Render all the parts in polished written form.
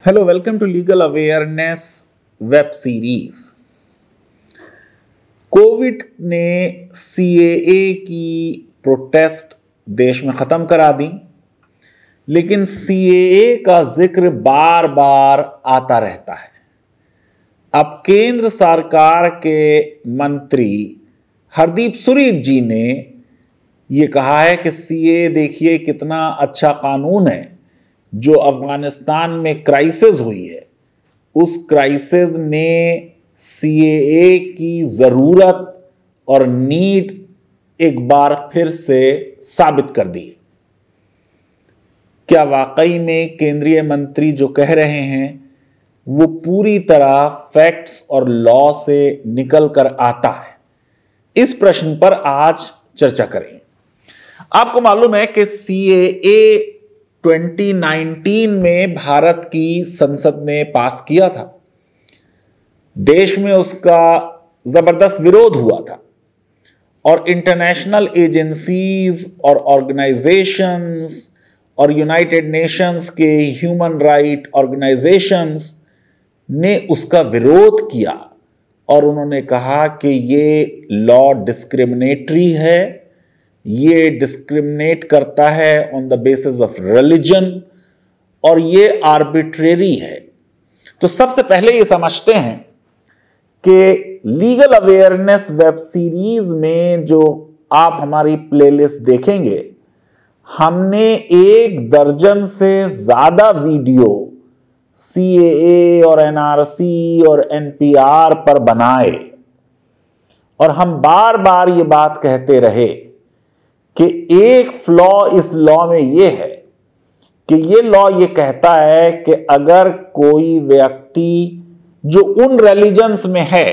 Hello, welcome to legal awareness web series. COVID ने CAA की protest देश में ख़त्म करा दी, लेकिन सीएए का जिक्र बार बार आता रहता है। अब केंद्र सरकार के मंत्री हरदीप सुरी जी ने ये कहा है कि सीएए देखिए कितना अच्छा कानून है। जो अफगानिस्तान में क्राइसिस हुई है, उस क्राइसिस ने सीएए की ज़रूरत और नीड एक बार फिर से साबित कर दी। क्या वाकई में केंद्रीय मंत्री जो कह रहे हैं वो पूरी तरह फैक्ट्स और लॉ से निकल कर आता है? इस प्रश्न पर आज चर्चा करें। आपको मालूम है कि सीएए 2019 में भारत की संसद ने पास किया था। देश में उसका जबरदस्त विरोध हुआ था और इंटरनेशनल एजेंसीज और ऑर्गेनाइजेशंस और यूनाइटेड नेशंस के ह्यूमन राइट ऑर्गेनाइजेशंस ने उसका विरोध किया और उन्होंने कहा कि ये लॉ डिस्क्रिमिनेटरी है, ये डिस्क्रिमिनेट करता है on the basis of religion और ये आर्बिट्रेरी है। तो सबसे पहले ये समझते हैं कि लीगल अवेयरनेस वेब सीरीज में जो आप हमारी प्लेलिस्ट देखेंगे, हमने 1 दर्जन से ज्यादा वीडियो सीएए और एनआरसी और एनपीआर पर बनाए और हम बार बार ये बात कहते रहे कि एक फ्लॉ इस लॉ में यह है कि ये लॉ ये कहता है कि अगर कोई व्यक्ति जो उन रिलीजन्स में है,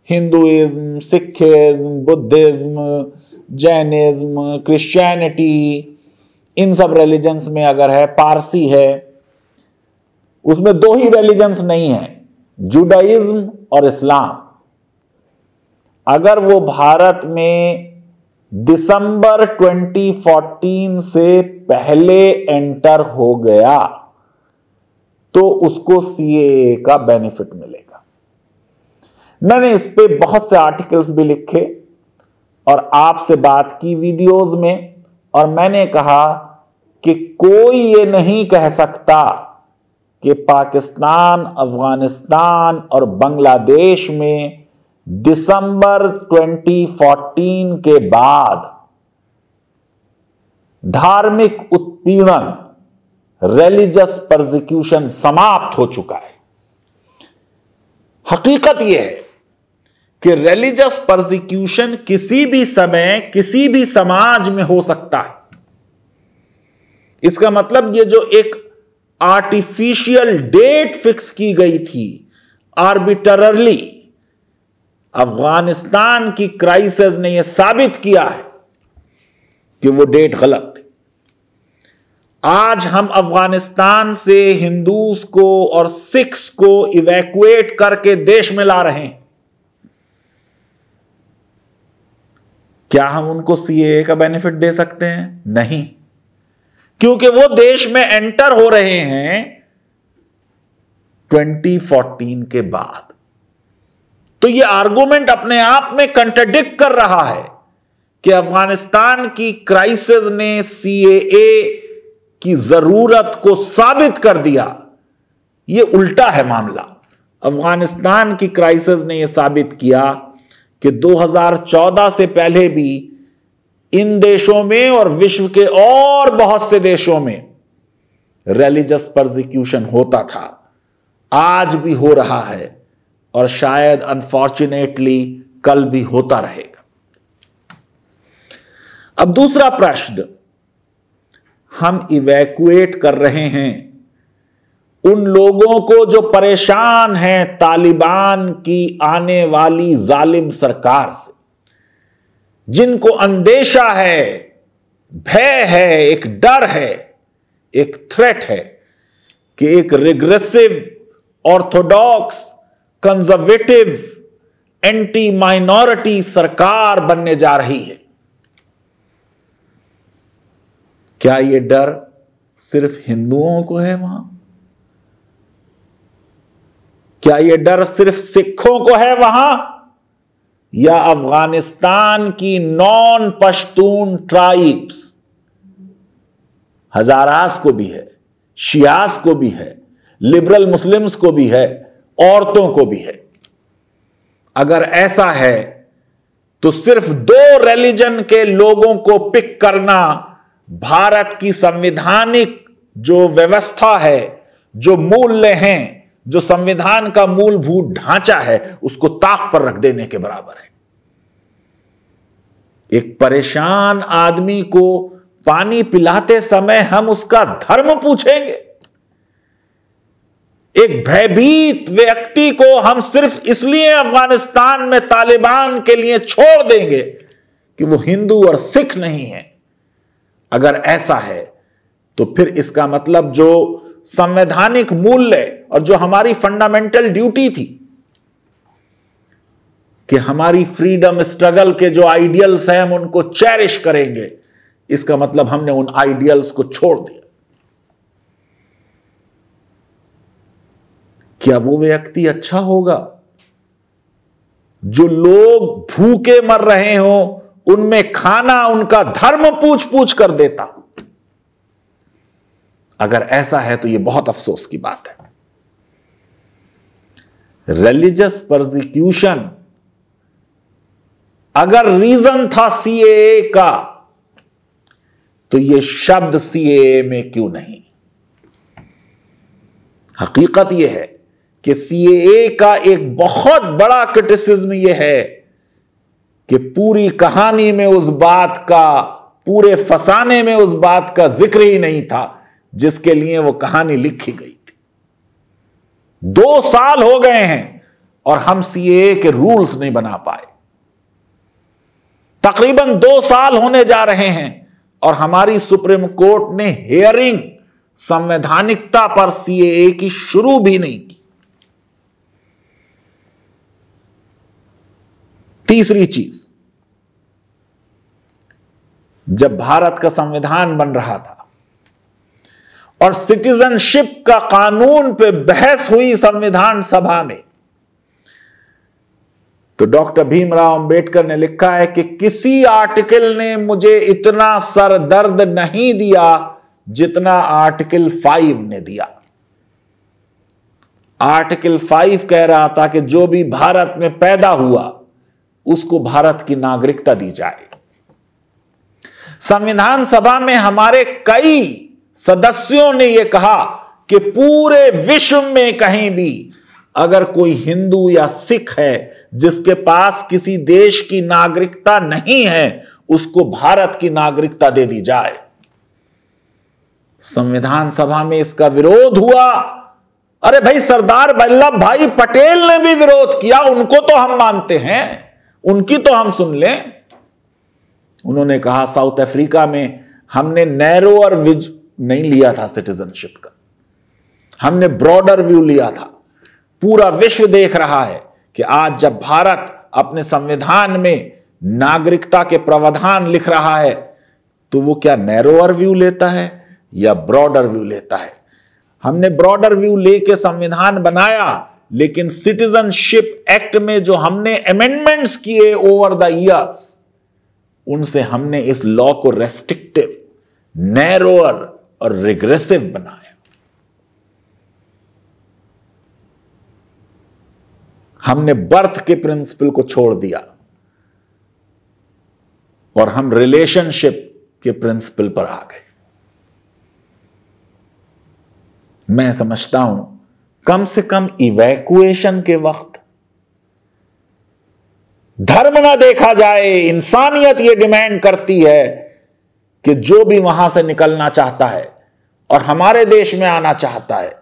Hinduism, Sikhism, Buddhism, Jainism, Christianity, इन सब रिलीजन्स में अगर है, पारसी है, उसमें 2 ही रिलीजन्स नहीं है, जुडाइज्म और इस्लाम। अगर वो भारत में दिसंबर 2014 से पहले एंटर हो गया तो उसको सीएए का बेनिफिट मिलेगा। मैंने इस पे बहुत से आर्टिकल्स भी लिखे और आपसे बात की वीडियोस में, और मैंने कहा कि कोई ये नहीं कह सकता कि पाकिस्तान, अफगानिस्तान और बांग्लादेश में दिसंबर 2014 के बाद धार्मिक उत्पीड़न, रिलीजियस परसिक्यूशन समाप्त हो चुका है। हकीकत यह है कि रिलीजियस परसिक्यूशन किसी भी समय किसी भी समाज में हो सकता है। इसका मतलब ये जो एक आर्टिफिशियल डेट फिक्स की गई थी आर्बिट्ररली, अफगानिस्तान की क्राइसिस ने यह साबित किया है कि वो डेट गलत थी। आज हम अफगानिस्तान से हिंदूज को और सिख्स को इवैक्यूएट करके देश में ला रहे हैं। क्या हम उनको सीएए का बेनिफिट दे सकते हैं? नहीं, क्योंकि वो देश में एंटर हो रहे हैं 2014 के बाद। तो ये आर्गुमेंट अपने आप में कंट्राडिक्ट कर रहा है कि अफगानिस्तान की क्राइसिस ने सीएए की जरूरत को साबित कर दिया। ये उल्टा है मामला। अफगानिस्तान की क्राइसिस ने यह साबित किया कि 2014 से पहले भी इन देशों में और विश्व के और बहुत से देशों में रिलीजियस परसिक्यूशन होता था, आज भी हो रहा है और शायद अनफॉर्चुनेटली कल भी होता रहेगा। अब दूसरा प्रश्न, हम इवैक्यूएट कर रहे हैं उन लोगों को जो परेशान हैं तालिबान की आने वाली जालिम सरकार से, जिनको अंदेशा है, भय है, एक डर है, एक थ्रेट है कि एक regressive, Orthodox, conservative, anti minority सरकार बनने जा रही है। क्या यह डर सिर्फ हिंदुओं को है वहां? क्या यह डर सिर्फ सिखों को है वहां, या अफगानिस्तान की नॉन पश्तून ट्राइब्स हजारास को भी है, शियास को भी है, लिबरल मुस्लिम्स को भी है, औरतों को भी है? अगर ऐसा है तो सिर्फ 2 रिलीजन के लोगों को पिक करना भारत की संवैधानिक जो व्यवस्था है, जो मूल्य हैं, जो संविधान का मूलभूत ढांचा है, उसको ताक पर रख देने के बराबर है। एक परेशान आदमी को पानी पिलाते समय हम उसका धर्म पूछेंगे? एक भयभीत व्यक्ति को हम सिर्फ इसलिए अफगानिस्तान में तालिबान के लिए छोड़ देंगे कि वो हिंदू और सिख नहीं है? अगर ऐसा है तो फिर इसका मतलब जो संवैधानिक मूल्य और जो हमारी फंडामेंटल ड्यूटी थी कि हमारी फ्रीडम स्ट्रगल के जो आइडियल्स हैं हम उनको चेरिश करेंगे, इसका मतलब हमने उन आइडियल्स को छोड़ दिया। क्या वो व्यक्ति अच्छा होगा? जो लोग भूखे मर रहे हो उनमें खाना उनका धर्म पूछ पूछ कर देता? अगर ऐसा है तो यह बहुत अफसोस की बात है। रिलीजियस परसिक्यूशन अगर रीजन था सीएए का, तो यह शब्द सीएए में क्यों नहीं? हकीकत यह है कि सीएए का एक बहुत बड़ा क्रिटिसिज्म यह है कि पूरी कहानी में उस बात का, पूरे फसाने में उस बात का जिक्र ही नहीं था जिसके लिए वो कहानी लिखी गई थी। 2 साल हो गए हैं और हम सीएए के रूल्स नहीं बना पाए। तकरीबन 2 साल होने जा रहे हैं और हमारी सुप्रीम कोर्ट ने हियरिंग संवैधानिकता पर सीएए की शुरू भी नहीं की। तीसरी चीज, जब भारत का संविधान बन रहा था और सिटीजनशिप का कानून पे बहस हुई संविधान सभा में, तो डॉक्टर भीमराव अंबेडकर ने लिखा है कि किसी आर्टिकल ने मुझे इतना सर दर्द नहीं दिया जितना आर्टिकल 5 ने दिया। आर्टिकल 5 कह रहा था कि जो भी भारत में पैदा हुआ उसको भारत की नागरिकता दी जाए। संविधान सभा में हमारे कई सदस्यों ने यह कहा कि पूरे विश्व में कहीं भी अगर कोई हिंदू या सिख है जिसके पास किसी देश की नागरिकता नहीं है, उसको भारत की नागरिकता दे दी जाए। संविधान सभा में इसका विरोध हुआ। अरे भाई, सरदार वल्लभ भाई पटेल ने भी विरोध किया, उनको तो हम मानते हैं, उनकी तो हम सुन लें। उन्होंने कहा साउथ अफ्रीका में हमने नैरोअर विज नहीं लिया था सिटीजनशिप का, हमने ब्रॉडर व्यू लिया था। पूरा विश्व देख रहा है कि आज जब भारत अपने संविधान में नागरिकता के प्रावधान लिख रहा है तो वो क्या नैरोअर व्यू लेता है या ब्रॉडर व्यू लेता है। हमने ब्रॉडर व्यू लेके संविधान बनाया, लेकिन सिटीजनशिप एक्ट में जो हमने अमेंडमेंट्स किए ओवर द ईयर्स, उनसे हमने इस लॉ को रेस्ट्रिक्टिव, नैरोअर और रिग्रेसिव बनाया। हमने बर्थ के प्रिंसिपल को छोड़ दिया और हम रिलेशनशिप के प्रिंसिपल पर आ गए। मैं समझता हूं कम से कम इवैक्यूएशन के वक्त धर्म ना देखा जाए। इंसानियत यह डिमांड करती है कि जो भी वहां से निकलना चाहता है और हमारे देश में आना चाहता है,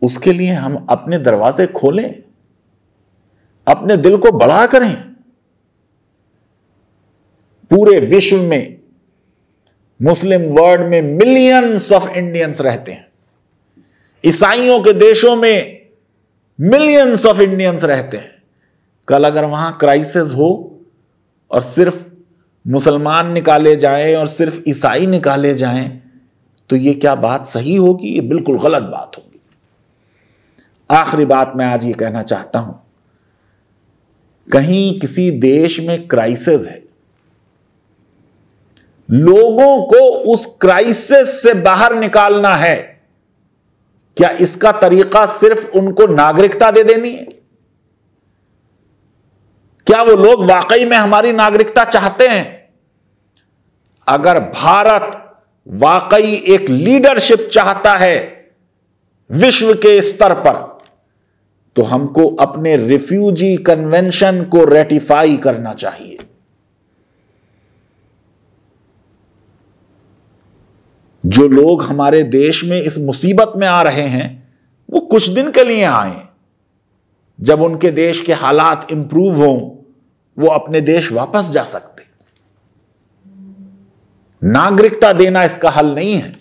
उसके लिए हम अपने दरवाजे खोलें, अपने दिल को बड़ा करें। पूरे विश्व में, मुस्लिम वर्ल्ड में मिलियंस ऑफ इंडियंस रहते हैं। ईसाइयों के देशों में मिलियंस ऑफ इंडियंस रहते हैं। कल अगर वहां क्राइसिस हो और सिर्फ मुसलमान निकाले जाएं और सिर्फ ईसाई निकाले जाएं, तो यह क्या बात सही होगी? यह बिल्कुल गलत बात होगी। आखिरी बात मैं आज ये कहना चाहता हूं, कहीं किसी देश में क्राइसिस है, लोगों को उस क्राइसिस से बाहर निकालना है, क्या इसका तरीका सिर्फ उनको नागरिकता दे देनी है? क्या वो लोग वाकई में हमारी नागरिकता चाहते हैं? अगर भारत वाकई एक लीडरशिप चाहता है विश्व के स्तर पर, तो हमको अपने रिफ्यूजी कन्वेंशन को रेटिफाई करना चाहिए। जो लोग हमारे देश में इस मुसीबत में आ रहे हैं, वो कुछ दिन के लिए आए, जब उनके देश के हालात इंप्रूव हों, वो अपने देश वापस जा सकते। नागरिकता देना इसका हल नहीं है।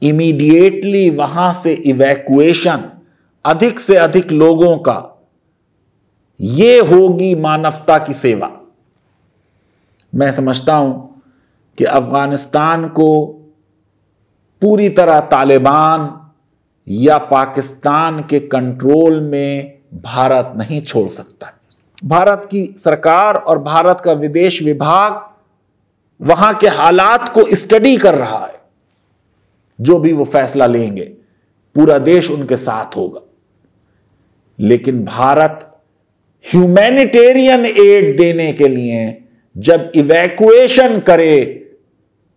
इमीडिएटली वहां से इवैक्यूएशन, अधिक से अधिक लोगों का, यह होगी मानवता की सेवा। मैं समझता हूं कि अफगानिस्तान को पूरी तरह तालिबान या पाकिस्तान के कंट्रोल में भारत नहीं छोड़ सकता। भारत की सरकार और भारत का विदेश विभाग वहां के हालात को स्टडी कर रहा है। जो भी वो फैसला लेंगे, पूरा देश उनके साथ होगा। लेकिन भारत ह्यूमैनिटेरियन एड देने के लिए जब इवैक्यूएशन करे,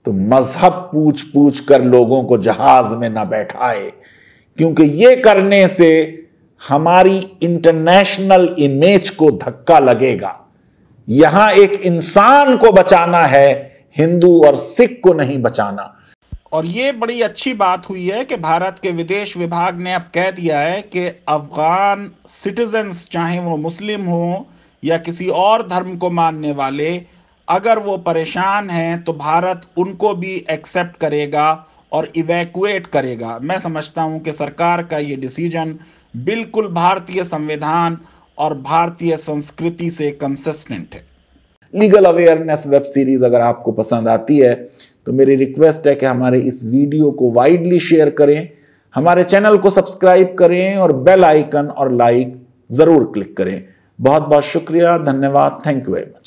तो मजहब पूछ पूछ कर लोगों को जहाज में ना बैठाए, क्योंकि यह करने से हमारी इंटरनेशनल इमेज को धक्का लगेगा। यहां एक इंसान को बचाना है, हिंदू और सिख को नहीं बचाना। और यह बड़ी अच्छी बात हुई है कि भारत के विदेश विभाग ने अब कह दिया है कि अफगान सिटीजन्स, चाहे वो मुस्लिम हो या किसी और धर्म को मानने वाले, अगर वो परेशान हैं तो भारत उनको भी एक्सेप्ट करेगा और इवैक्यूएट करेगा। मैं समझता हूं कि सरकार का ये डिसीजन बिल्कुल भारतीय संविधान और भारतीय संस्कृति से कंसिस्टेंट है। लीगल अवेयरनेस वेब सीरीज अगर आपको पसंद आती है तो मेरी रिक्वेस्ट है कि हमारे इस वीडियो को वाइडली शेयर करें, हमारे चैनल को सब्सक्राइब करें और बेल आइकन और लाइक जरूर क्लिक करें। बहुत बहुत शुक्रिया, धन्यवाद, थैंक यू वेरी मच।